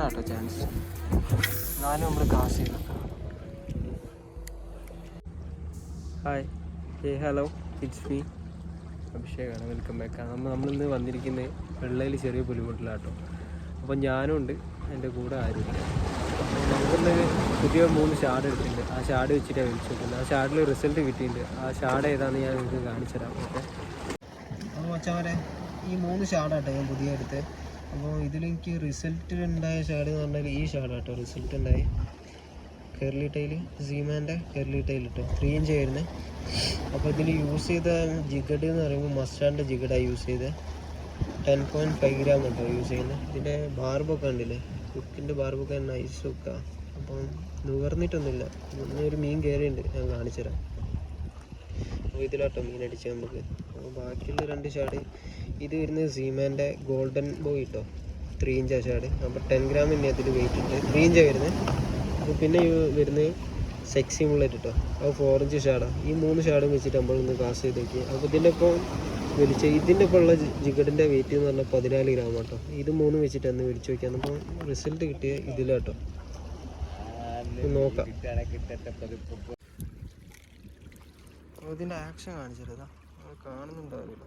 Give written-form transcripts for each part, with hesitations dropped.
കിട്ടാനാട്ടോ chance. എന്നാലും നമ്മൾ കാശ് ചെയ്തു. ഹായ്, ഹലോ, ഇറ്റ്സ് മീ അഭിഷേകാണ്. Welcome back. നമ്മളിന്ന് വന്നിരിക്കുന്നത് വെള്ളയിൽ ചെറിയ പുലിമുട്ടിലാട്ടോ. അപ്പം ഞാനും ഉണ്ട്, എൻ്റെ കൂടെ ആരുമില്ല. നമുക്കിന്ന് പുതിയ 3 ഷാഡ് എടുത്തിട്ടുണ്ട്. ആ ഷാഡ് വെച്ചിട്ടാണ് വിളിച്ചു നോക്കുന്നത്. ആ ഷാഡിൽ റിസൾട്ട് കിട്ടിയിട്ടുണ്ട്. ആ ഷാഡ് ഏതാണെന്ന് ഞാൻ നിങ്ങൾക്ക് കാണിച്ചു തരാം. ഓക്കെ, അപ്പോൾ മച്ചാവരെ ഈ 3 ഷാഡാട്ടോ ഞാൻ പുതിയ എടുത്ത്. അപ്പോൾ ഇതിലെനിക്ക് റിസൾട്ട് ഉണ്ടായ ഷാഡ് എന്ന് പറഞ്ഞാൽ ഈ ഷാഡാട്ടോ റിസൾട്ട് ഉണ്ടായി. കെർലി ടൈൽ, സീമാൻ്റെ കെർലി ടൈൽ കേട്ടോ, 3 ഇഞ്ച് ആയിരുന്നേ. അപ്പോൾ ഇതിൽ യൂസ് ചെയ്ത ജിഗഡ് എന്ന് പറയുമ്പോൾ മസ്റ്റാൻ്റെ ജിഗഡാണ് യൂസ് ചെയ്തത്. 10.5 ഗ്രാം കേട്ടോ യൂസ് ചെയ്യുന്നത്. ഇതിൻ്റെ ബാർബൊക്കെ ഉണ്ടല്ലേ, കുക്കിൻ്റെ ബാർബൊക്കെ നൈസ് വെക്കുക. അപ്പം നുകർന്നിട്ടൊന്നുമില്ല. ഒരു മീൻ കയറിയുണ്ട്, ഞാൻ കാണിച്ചു തരാം. അപ്പോൾ ഇതിലാട്ടോ മീൻ അടിച്ച് നമുക്ക്. അപ്പോൾ ബാക്കിയുള്ള 2 ഷാഡ് ഇത് വരുന്നത് സീമാൻ്റെ ഗോൾഡൻ ബോയ് കേട്ടോ, 3 ഇഞ്ച് ഷാഡ്. അപ്പോൾ 10 ഗ്രാം തന്നെ അതിൽ വെയിറ്റ് ഉണ്ട്, 3 ഇഞ്ചാണ് വരുന്നത്. അപ്പോൾ പിന്നെ വരുന്നത് സെക്സി മുള്ളറ്റ് കേട്ടോ, അത് 4 ഇഞ്ച് ഷാഡാണ്. ഈ 3 ഷാഡും വെച്ചിട്ട് നമ്മളൊന്ന് കാസ് ചെയ്ത് നോക്കി. അപ്പോൾ ഇതിൻ്റെ ഇപ്പോൾ ഇതിൻ്റെ ഇപ്പോൾ ഉള്ള ജിഗഡിൻ്റെ വെയിറ്റ് എന്ന് പറഞ്ഞാൽ 14 ഗ്രാം കേട്ടോ. ഇത് 3 വെച്ചിട്ട് അന്ന് വിളിച്ചു നോക്കിയാണ്. അപ്പോൾ റിസൾട്ട് കിട്ടിയ ഇതിലാട്ടോ, നോക്കാം. അപ്പോൾ ഇതിൻ്റെ ആക്ഷൻ കാണിച്ചതാ, കാണുന്നുണ്ടാവില്ല.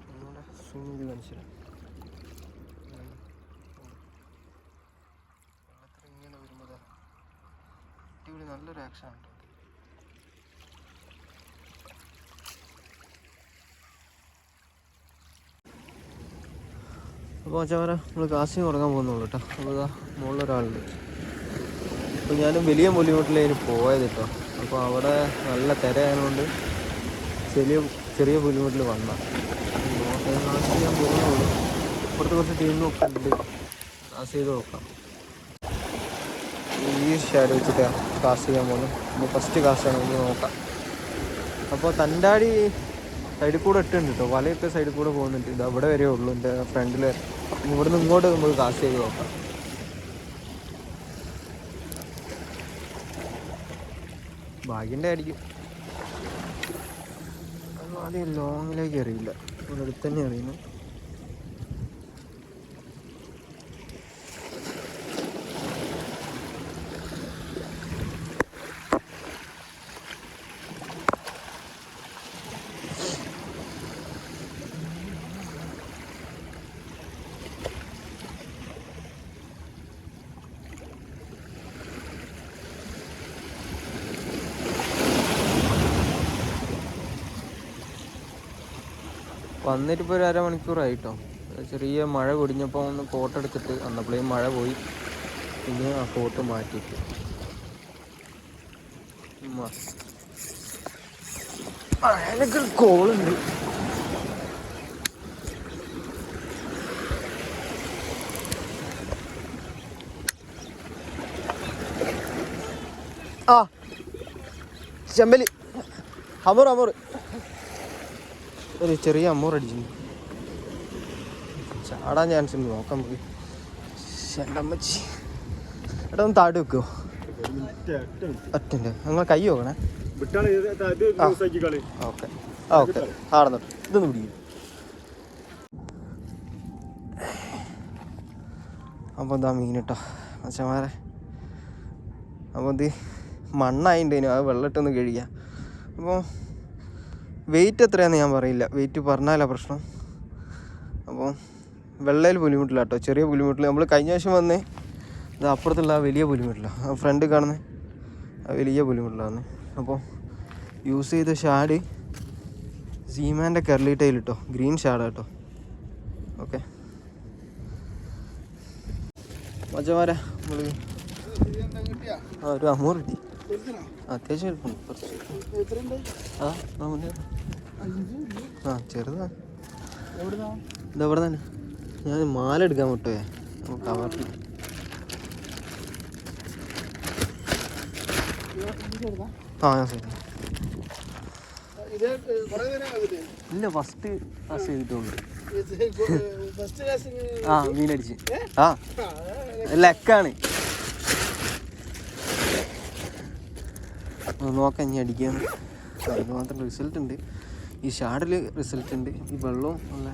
ഒന്നുകൂടെ സൂം ചെയ്ത് കാണിച്ചില്ല. വെള്ളത്തിൽ ഇങ്ങനെ വരുമ്പോൾ അടിപൊളി നല്ലൊരു ആക്ഷൻ ആണ്. അപ്പോൾ ചവര നമ്മൾ കാസ്റ്റിംഗ് തുടങ്ങാൻ പോകുന്നുള്ളൂ കേട്ടോ. അപ്പോൾ ഇതാ മുകളിലൊരാളുണ്ട്. അപ്പോൾ ഞാനും വലിയ പുലിമുട്ടിലേക്ക് പോയത് കേട്ടോ. അപ്പോൾ അവിടെ നല്ല തിരയായതുകൊണ്ട് ചെറിയ പുലിമുട്ടിൽ വന്ന കാസ്റ്റ് ചെയ്യാൻ പോകുന്നുള്ളൂ. ഇപ്പുറത്ത് കുറച്ച് ടീമൊക്കെ ഉണ്ട്, കാസ്റ്റ് ചെയ്ത് നോക്കാം. ഈ ഷാഡ് വെച്ചിട്ട് കാസ്റ്റ് ചെയ്യാൻ പോകുന്നു. അപ്പോൾ ഫസ്റ്റ് കാസ്റ്റാണ്, നമുക്ക് നോക്കാം. അപ്പോൾ തണ്ടാടി സൈഡിൽ കൂടെ ഇട്ടുണ്ട് കേട്ടോ, വലയൊക്കെ സൈഡിൽ കൂടെ പോകുന്നുണ്ട്. ഇത് അവിടെ വരെ ഉള്ളൂ, എൻ്റെ ഫ്രണ്ടിൽ. ഇവിടുന്ന് ഇങ്ങോട്ട് നമുക്ക് കാസ്റ്റ് ചെയ്ത് നോക്കാം. ഭാഗ്യൻ്റെ ആയിരിക്കും. ആദ്യം ലോങ്ങിലേക്ക് അറിയില്ല, ഇവിടെ അടുത്ത് തന്നെ അറിയുന്നു. വന്നിട്ടിപ്പോൾ ഒരു അരമണിക്കൂറായിട്ടോ. ചെറിയ മഴ പൊടിഞ്ഞപ്പോൾ ഒന്ന് കോട്ടെടുത്തിട്ട് വന്നപ്പോഴേ മഴ പോയി. പിന്നെ ആ കോട്ട് മാറ്റിയിട്ട് മഴയിലൊക്കെ കോളുണ്ട്. ആ ചെമ്പലി അമൂർ ഒരു ചെറിയ അമ്മൂർ അടിച്ചിട്ടുണ്ട്. ചാടാൻ ചാൻസ് ഉണ്ട്, നോക്കാം നമുക്ക്. എൻ്റെ അമ്മച്ചി എടാ ഒന്ന് താടി വെക്കുമോ? ഒറ്റൻ്റെ നിങ്ങൾ കൈ നോക്കണേ. ഓക്കെ ഓക്കെ, ആടുന്നിട്ട് ഇതൊന്ന് പിടിക്കും. അപ്പോൾ എന്താ മീൻ കേട്ടോ മച്ചന്മാരെ. അപ്പോൾ ഇത് മണ്ണായിണ്ടേനു, അത് വെള്ളമിട്ടൊന്ന് കഴിയുക. അപ്പോൾ വെയിറ്റ് എത്രയാണെന്ന് ഞാൻ പറയില്ല, വെയിറ്റ് പറഞ്ഞാലാ പ്രശ്നം. അപ്പോൾ വെള്ളയിൽ പുലിമുട്ടില്ല കേട്ടോ, ചെറിയ പുലിമുട്ടിൽ. നമ്മൾ കഴിഞ്ഞ വർഷം വന്നേ ഇത് അപ്പുറത്തുള്ള ആ വലിയ പുലിമുട്ടില്ല, ആ ഫ്രണ്ട് കാണുന്ന ആ വലിയ പുലിമുട്ടിലാണ്. അപ്പോൾ യൂസ് ചെയ്ത ഷാഡ് സീമാൻ്റെ കെർലി ടൈൽ കേട്ടോ, ഗ്രീൻ ഷാഡാ കേട്ടോ. ഓക്കെ മച്ചമാരാ, നമ്മൾ ഒരു അമൂർ കിട്ടി. അത്യാവശ്യം എളുപ്പമുണ്ട് കുറച്ച്. ആ ചെറുതാണ്. ഇതെവിടെ തന്നെ ഞാൻ മാല എടുക്കാൻ വിട്ടുപോയേ, കവറിൽ. ആ ശരി. ഇല്ല, ഫസ്റ്റ് കാസ് ചെയ്തിട്ടുള്ളൂ. ആ മീനടിച്ച്. ആ ലെക്കാണ്. നോക്കാം ഇനി അടിക്കാന്ന്. അതിന് മാത്രം റിസൾട്ട് ഉണ്ട്. ഈ ഷാഡിൽ റിസൾട്ട് ഉണ്ട്. ഈ വെള്ളവും നല്ല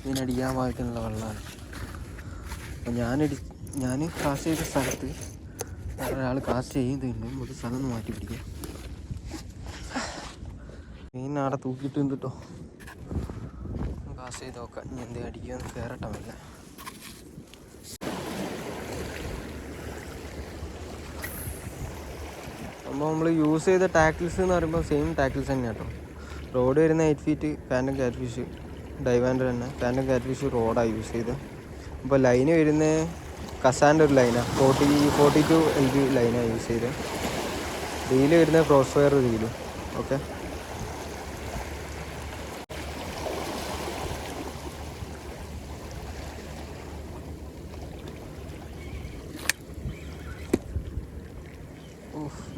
ഇതിനടിക്കാൻ പാകത്തിനുള്ള വെള്ളമാണ്. അപ്പം ഞാൻ കാസ്റ്റ് ചെയ്ത സ്ഥലത്ത് ഒരാൾ കാസ്റ്റ് ചെയ്യുന്നുണ്ട്. നമുക്ക് സ്ഥലം ഒന്ന് മാറ്റി പിടിക്കാം. മീൻ അവിടെ തൂക്കിയിട്ടുണ്ട് കേട്ടോ. കാസ്റ്റ് ചെയ്ത് നോക്കാം. ഇനി എന്തെങ്കിലും അടിക്കാന്ന് കയറട്ടമില്ല. അപ്പോൾ നമ്മൾ യൂസ് ചെയ്ത ടാക്കിൾസ് എന്ന് പറയുമ്പോൾ സെയിം ടാക്കിൾസ് തന്നെയാണ് കേട്ടോ. റോഡ് വരുന്ന 8 ഫീറ്റ് ഫാൻറ്റം ക്യാറ്റ് ഫിഷ് ഡൈവാൻഡർ തന്നെ. ഫാൻറ്റം ക്യാറ്റ് ഫിഷ് റോഡാണ് യൂസ് ചെയ്തത്. അപ്പോൾ ലൈന് വരുന്ന കസാൻ്റെ ഒരു ലൈനാണ് 42 LB ലൈനാണ് യൂസ് ചെയ്തത്. റീല് വരുന്ന ക്രോസ് ഫയർ റീലും. ഓക്കെ,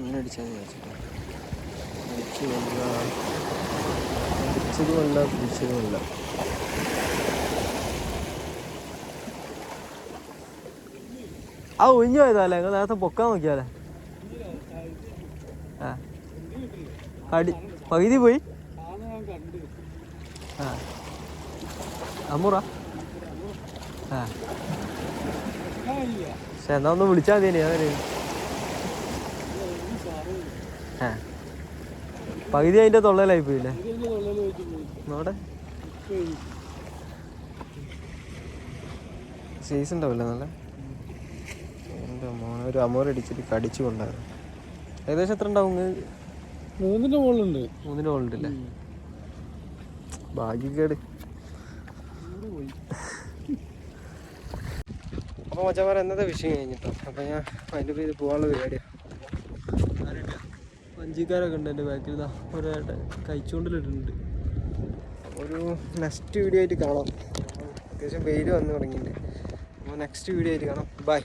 മീനടിച്ചാന്ന് ചോദിച്ചിട്ട് പിടിച്ചതുമല്ല. ആ ഒഴിഞ്ഞു പോയതല്ലേ? നിങ്ങൾ നേരത്തെ പൊക്കാൻ നോക്കിയാലേ? ആ പകുതി പോയി. ആ അമ്മൂറ. ആ പക്ഷെ എന്നാ ഒന്ന് വിളിച്ചാൽ മതി. അതെ, ആ പകുതി അതിൻ്റെ തൊള്ളയിലായി പോയില്ലേ? നോടെ സൈസ് ഉണ്ടാവില്ല നല്ല. എൻ്റെ മോനെ ഒരു അമോർ അടിച്ചിട്ട് കടിച്ചു കൊണ്ടായിരുന്നു. ഏകദേശം എത്ര ഉണ്ടാവും? 3ന്റെ മുകളിലുണ്ട്. 3ന്റെ മുകളിലുണ്ടല്ലേ? ഭാഗ്യക്കേട്. അപ്പോൾ മച്ചാമാരെ ഇന്നത്തെ വിഷയം കഴിഞ്ഞിട്ടോ. അപ്പോൾ ഞാൻ അതിൻ്റെ പേര് പോകാനുള്ള പരിപാടിയാണ്. വഞ്ചിക്കാരൊക്കെ ഉണ്ട് എൻ്റെ ബാക്കിൽ. ഒരാളുടെ കഴിച്ചുകൊണ്ടിലിട്ടുണ്ട്. ഒരു നെക്സ്റ്റ് വീഡിയോ ആയിട്ട് കാണാം. അത്യാവശ്യം വെയിൽ വന്ന് തുടങ്ങിയിട്ടുണ്ട്. അപ്പോൾ നെക്സ്റ്റ് വീഡിയോ ആയിട്ട് കാണാം. ബൈ.